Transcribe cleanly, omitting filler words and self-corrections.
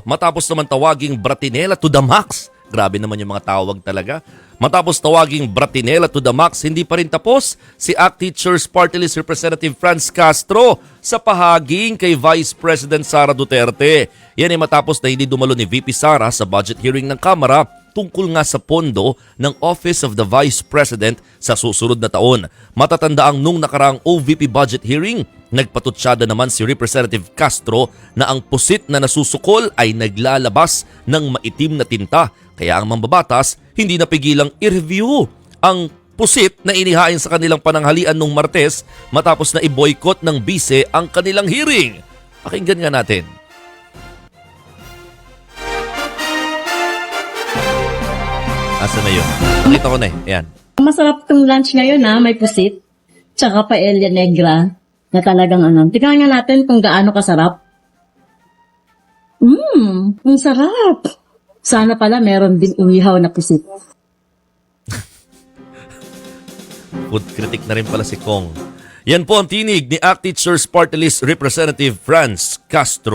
Matapos naman tawaging Bratinela to the max. Grabe naman yung mga tawag talaga. Matapos tawaging Bratinela to the max, hindi pa rin tapos si ACT Teachers Party List Representative Franz Castro sa pahaging kay Vice President Sara Duterte. Yan ay matapos na hindi dumalo ni VP Sara sa budget hearing ng Kamara tungkol nga sa pondo ng Office of the Vice President sa susunod na taon. Matatandaang nung nakaraang OVP budget hearing, nagpatutsyada naman si Representative Castro na ang pusit na nasusukol ay naglalabas ng maitim na tinta. Kaya ang mambabatas hindi napigilang i-review ang pusit na inihain sa kanilang pananghalian nung Martes matapos na i-boycott ng bise ang kanilang hearing. Pakinggan nga natin. Asa na yun? Nakita ko na eh. Ayan. Masarap tong lunch ngayon may pusit. Tsaka paella negra na talagang Tingnan nga natin kung gaano kasarap. Ang sarap. Sana pala meron din umihaw na pusit. Food critic na rin pala si Kong. Yan po ang tinig ni ACT Teachers Party List Representative Franz Castro.